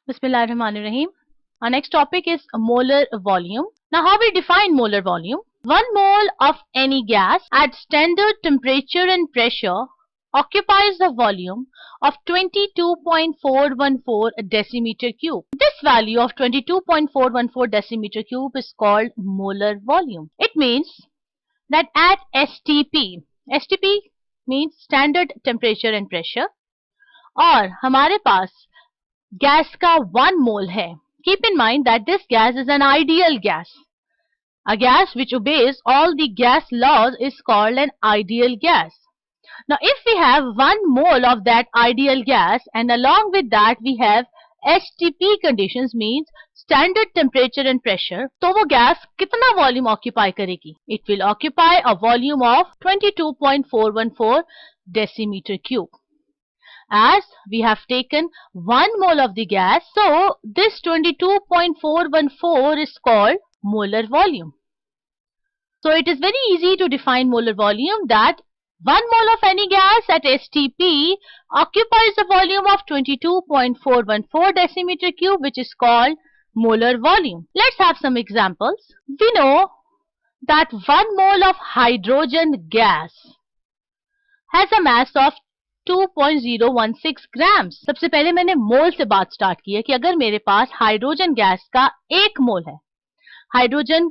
Bismillahirrahmanirrahim. Our next topic is molar volume. Now, how we define molar volume? 1 mole of any gas at standard temperature and pressure occupies a volume of 22.414 decimeter cube. This value of 22.414 decimeter cube is called molar volume. It means that at STP means standard temperature and pressure, और हमारे पास gas का 1 mole है. Keep in mind that this gas is an ideal gas. A gas which obeys all the gas laws is called an ideal gas. Now, if we have 1 mole of that ideal gas and along with that we have STP conditions means standard temperature and pressure, तो वो gas कितना volume occupy करेगी? It will occupy a volume of 22.414 decimeter cube. As we have taken 1 mole of the gas, so this 22.414 is called molar volume. So it is very easy to define molar volume that 1 mole of any gas at STP occupies a volume of 22.414 decimeter cube, which is called molar volume. Let's have some examples. We know that 1 mole of hydrogen gas has a mass of 2.016 grams. सबसे पहले मैंने मोल से बात start की है कि अगर मेरे पास हाइड्रोजन गैस का 1 मोल है, hydrogen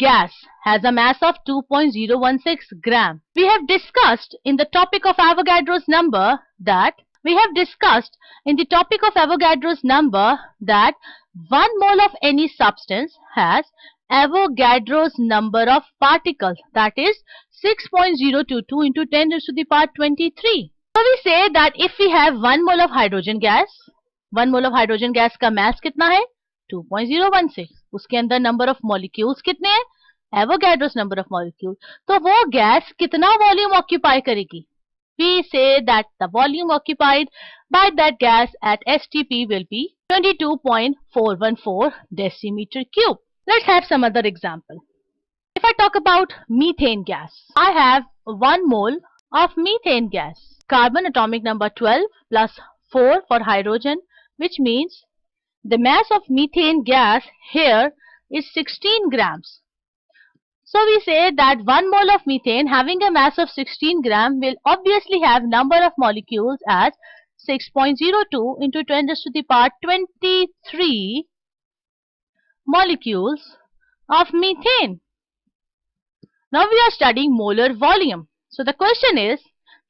gas has a mass of 2.016 gram. We have discussed in the topic of Avogadro's number that 1 mole of any substance has Avogadro's number of particles, that is 6.022 into 10 raised to the power 23. So we say that if we have 1 mole of hydrogen gas, 1 mole of hydrogen gas का mass कितना है? 2.016. उसके अंदर number of molecules कितने हैं? Avogadro's number of molecules. तो वो gas कितना वॉल्यूम ऑक्यूपाई करेगी? We say that the volume occupied by that gas at STP will be 22.414 decimeter cube. Let's have some other example. If I talk about methane gas, I have 1 mole of methane gas. Carbon atomic number 12 plus 4 for hydrogen, which means the mass of methane gas here is 16 grams. So we say that 1 mole of methane having a mass of 16 gram will obviously have number of molecules as 6.02 into 10 raised to the power 23 molecules of methane. Now we are studying molar volume. So the question is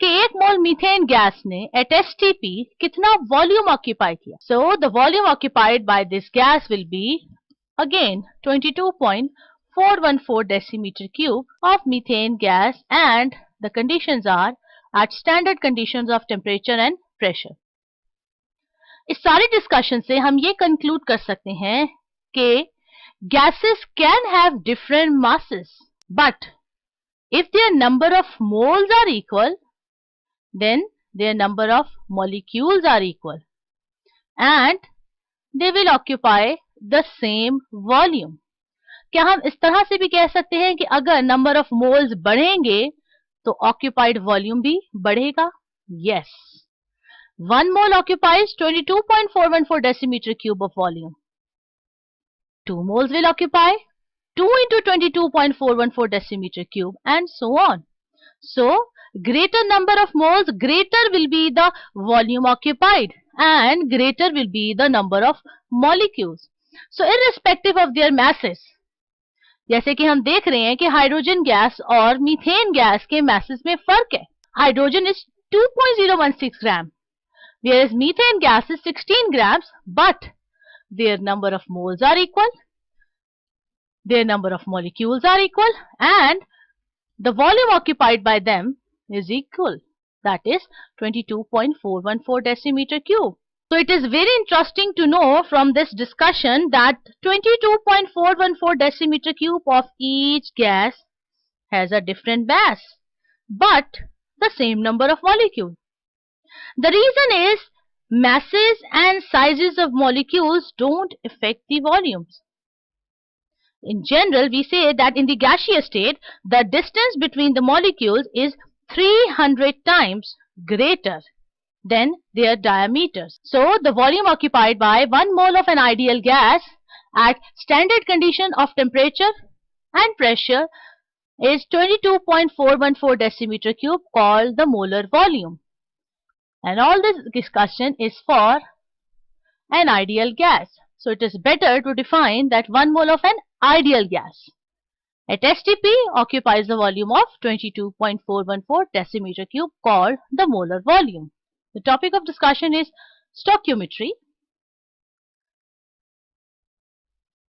कि 1 mole methane gas ने at STP कितना volume occupy किया? So the volume occupied by this gas will be again 22.414 decimeter cube of methane gas, and the conditions are at standard conditions of temperature and pressure. इस सारी discussion से हम ये conclude कर सकते हैं कि gases can have different masses, but if their number of moles are equal, then their number of molecules are equal and they will occupy the same volume. क्या हम इस तरह से भी कह सकते हैं कि अगर number of moles बढ़ेंगे तो occupied volume भी बढ़ेगा? Yes. 1 mole occupies 22.414 decimeter cube of volume. 2 moles will occupy 2 into 22.414 decimeter cube and so on. So, greater number of moles, greater will be the volume occupied and greater will be the number of molecules. So, irrespective of their masses, जैसे कि हम देख रहे हैं कि hydrogen gas और methane gas के masses में फर्क है. Hydrogen is 2.016 gram, whereas methane gas is 16 grams, but their number of moles are equal, their number of molecules are equal, and the volume occupied by them is equal, that is 22.414 decimeter cube. So it is very interesting to know from this discussion that 22.414 decimeter cube of each gas has a different mass, but the same number of molecules. The reason is masses and sizes of molecules don't affect the volumes. In general, we say that in the gaseous state, the distance between the molecules is 300 times greater then their diameters. So the volume occupied by 1 mole of an ideal gas at standard condition of temperature and pressure is 22.414 decimeter cube, called the molar volume. And all this discussion is for an ideal gas. So it is better to define that 1 mole of an ideal gas at STP occupies a volume of 22.414 decimeter cube, called the molar volume. The topic of discussion is stoichiometry.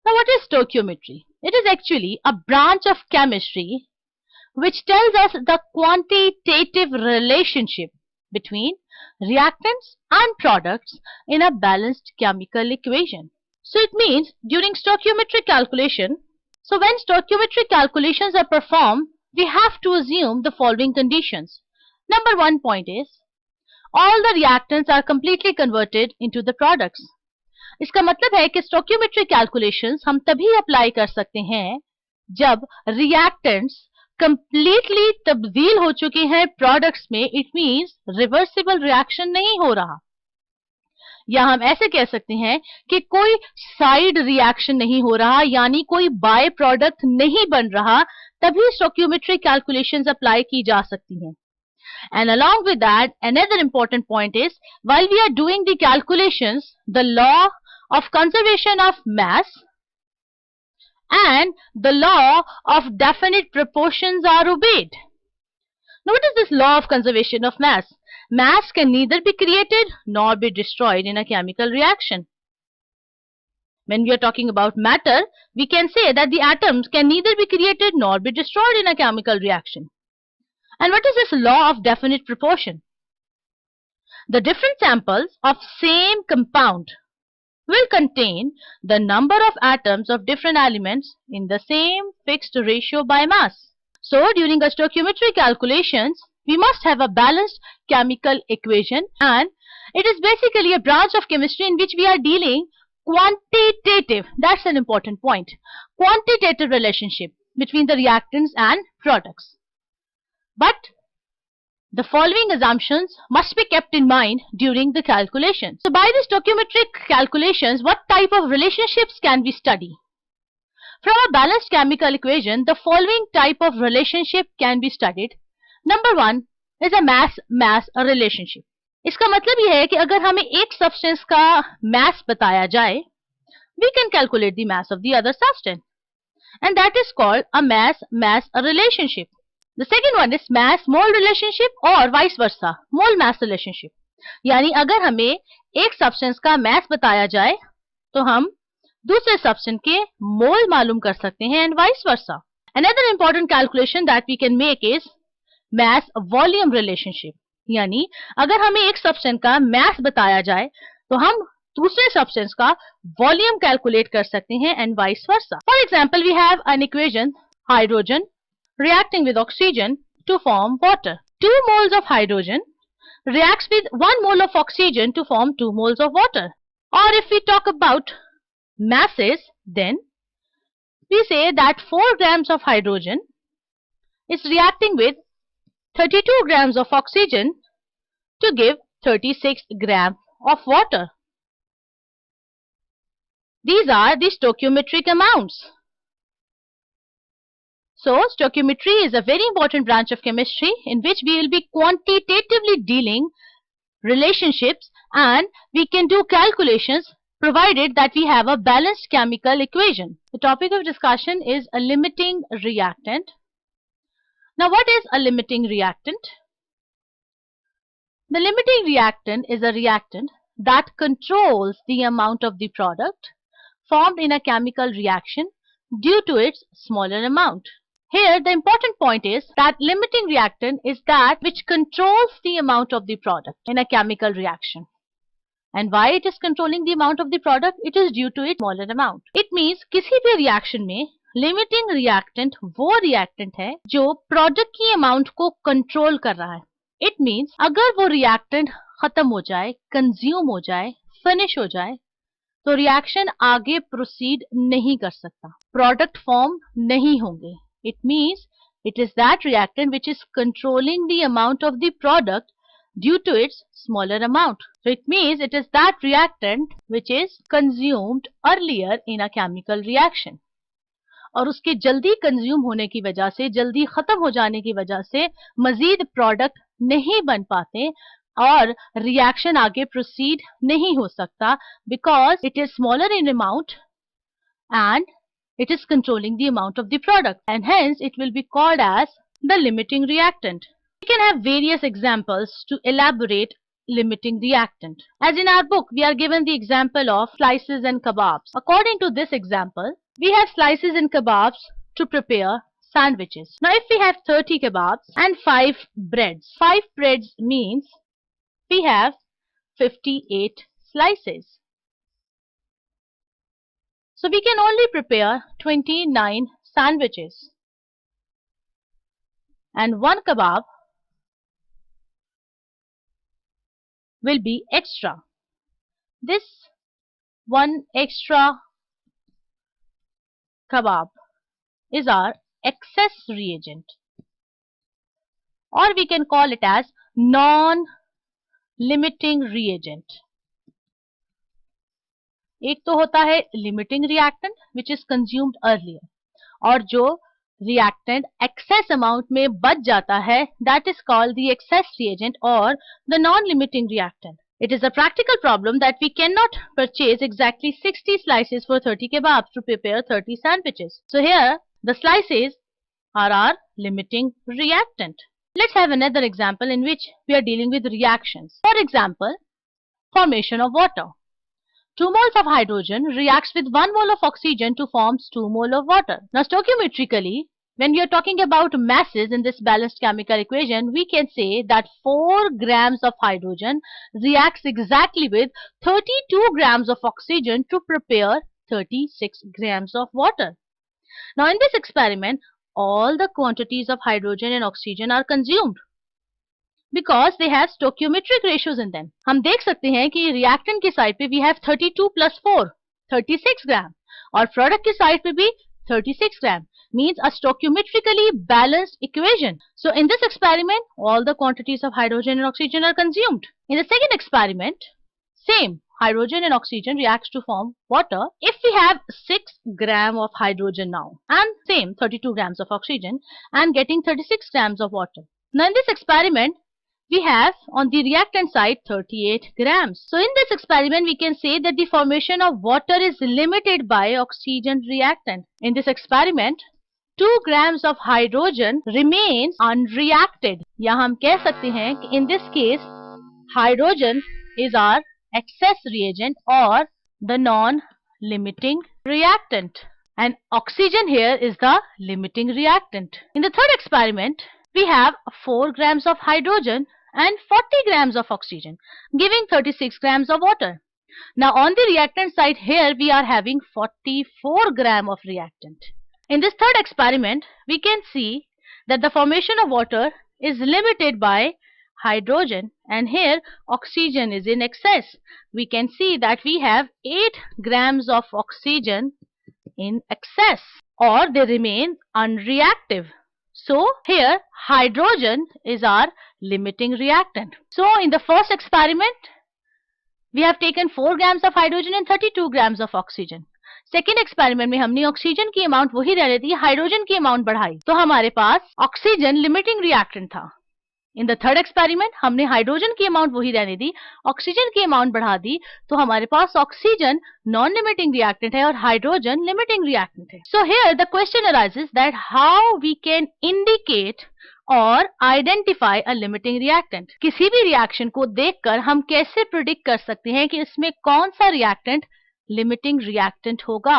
Now, what is stoichiometry? It is actually a branch of chemistry which tells us the quantitative relationship between reactants and products in a balanced chemical equation. So it means during stoichiometric calculation, so when stoichiometric calculations are performed, we have to assume the following conditions. Number 1 point is, all the reactants are completely converted into the products. इसका मतलब है कि stoichiometric calculations हम तभी apply कर सकते हैं जब reactants completely तब्दील हो चुके हैं products में. It means reversible reaction नहीं हो रहा. या हम ऐसे कह सकते हैं कि कोई साइड रिएक्शन नहीं हो रहा, यानी कोई बाय प्रोडक्ट नहीं बन रहा, तभी stoichiometric calculations अप्लाई की जा सकती हैं. And along with that, another important point is, while we are doing the calculations, the law of conservation of mass and the law of definite proportions are obeyed. Now, what is this law of conservation of mass? Mass can neither be created nor be destroyed in a chemical reaction. When we are talking about matter, we can say that the atoms can neither be created nor be destroyed in a chemical reaction. And what is this law of definite proportion? The different samples of same compound will contain the number of atoms of different elements in the same fixed ratio by mass. So, during a stoichiometric calculations, we must have a balanced chemical equation, and it is basically a branch of chemistry in which we are dealing quantitative, that's an important point, quantitative relationship between the reactants and products. But the following assumptions must be kept in mind during the calculation. So by the stoichiometric calculations, what type of relationships can we study? From a balanced chemical equation, the following type of relationship can be studied. Number 1 is a mass-mass relationship. इसका मतलब यह है कि अगर हमें एक substance का mass बताया जाए, we can calculate the mass of the other substance, and that is called a mass-mass relationship. The second one is mass-mole relationship or vice versa, mole-mass relationship. यानी अगर हमें एक substance का mass बताया जाए, तो हम दूसरे substance के mole मालूम कर सकते हैं, and vice versa. Another important calculation that we can make is mass-volume relationship. यानी अगर हमें एक substance का mass बताया जाए, तो हम दूसरे substance का volume calculate कर सकते हैं, and vice versa. For example, we have an equation: hydrogen reacting with oxygen to form water. 2 moles of hydrogen reacts with 1 mole of oxygen to form 2 moles of water. Or if we talk about masses, then we say that 4 grams of hydrogen is reacting with 32 grams of oxygen to give 36 grams of water. These are the stoichiometric amounts. So, stoichiometry is a very important branch of chemistry in which we will be quantitatively dealing relationships, and we can do calculations provided that we have a balanced chemical equation. The topic of discussion is a limiting reactant. Now, what is a limiting reactant? The limiting reactant is a reactant that controls the amount of the product formed in a chemical reaction due to its smaller amount. Here, the important point is that limiting reactant is that which controls the amount of the product in a chemical reaction. And why it is controlling the amount of the product? It is due to its smaller amount. It means किसी भी reaction में limiting reactant वो reactant है जो product की amount को control कर रहा है. It means अगर वो reactant खत्म हो जाए, consume हो जाए, finish हो जाए, तो reaction आगे proceed नहीं कर सकता. Product form नहीं होंगे. It means it is that reactant which is controlling the amount of the product due to its smaller amount. So it means it is that reactant which is consumed earlier in a chemical reaction. और उसके जल्दी consume होने की वजह से, जल्दी खत्म हो जाने की वजह से मजीद प्रोडक्ट नहीं बन पाते और रिएक्शन आगे प्रोसीड नहीं हो सकता, because it is smaller in amount and it is controlling the amount of the product, and hence it will be called as the limiting reactant. We can have various examples to elaborate limiting reactant. As in our book, we are given the example of slices and kebabs. According to this example, we have slices and kebabs to prepare sandwiches. Now, if we have 30 kebabs and 5 breads means we have 58 slices. So we can only prepare 29 sandwiches, and one kebab will be extra. This one extra kebab is our excess reagent, or we can call it as non-limiting reagent. एक तो होता है limiting reactant which is consumed earlier, और जो reactant excess amount में बच जाता है that is called the excess reagent और the non limiting reactant. It is a practical problem that we cannot purchase exactly 60 slices for 30 kebabs to prepare 30 sandwiches. So here the slices are our limiting reactant. Let's have another example in which we are dealing with reactions. For example, formation of water. 2 moles of hydrogen reacts with 1 mole of oxygen to form 2 mole of water. Now stoichiometrically, when we are talking about masses in this balanced chemical equation, we can say that 4 grams of hydrogen reacts exactly with 32 grams of oxygen to prepare 36 grams of water. Now in this experiment, all the quantities of hydrogen and oxygen are consumed, because they have stoichiometric ratios in them. हम देख सकते हैं कि reactant की side पे we have 32 plus 4, 36 ग्राम, और product की side पे भी 36 ग्राम, means a stoichiometrically balanced equation. So in this experiment, all the quantities of hydrogen and oxygen are consumed. In the second experiment, same, hydrogen and oxygen reacts to form water. If we have 6 gram of hydrogen now and same 32 grams of oxygen and getting 36 grams of water. Now in this experiment, we have on the reactant side 38 grams. So in this experiment, we can say that the formation of water is limited by oxygen reactant. In this experiment, 2 grams of hydrogen remains unreacted. यहाँ हम कह सकते हैं कि in this case, hydrogen is our excess reagent or the non-limiting reactant, and oxygen here is the limiting reactant. In the third experiment, we have 4 grams of hydrogen and 40 grams of oxygen, giving 36 grams of water. Now on the reactant side here, we are having 44 gram of reactant. In this third experiment, we can see that the formation of water is limited by hydrogen, and here oxygen is in excess. We can see that we have 8 grams of oxygen in excess, or they remain unreactive. So here hydrogen is our limiting reactant. So in the first experiment, we have taken 4 grams of hydrogen and 32 grams of oxygen. Second experiment में हमने oxygen की amount वही रहने दी, hydrogen की amount बढ़ाई, तो हमारे पास ऑक्सीजन लिमिटिंग रिएक्टेंट था. इन द थर्ड एक्सपेरिमेंट हमने हाइड्रोजन की अमाउंट वही रहने दी, ऑक्सीजन की अमाउंट बढ़ा दी, तो हमारे पास ऑक्सीजन नॉन लिमिटिंग रिएक्टेंट है और हाइड्रोजन लिमिटिंग रिएक्टेंट है. So here the question arises that how we can indicate or identify a limiting reactant. किसी भी रिएक्शन को देखकर हम कैसे प्रिडिक्ट कर सकते हैं कि इसमें कौन सा रिएक्टेंट लिमिटिंग रिएक्टेंट होगा.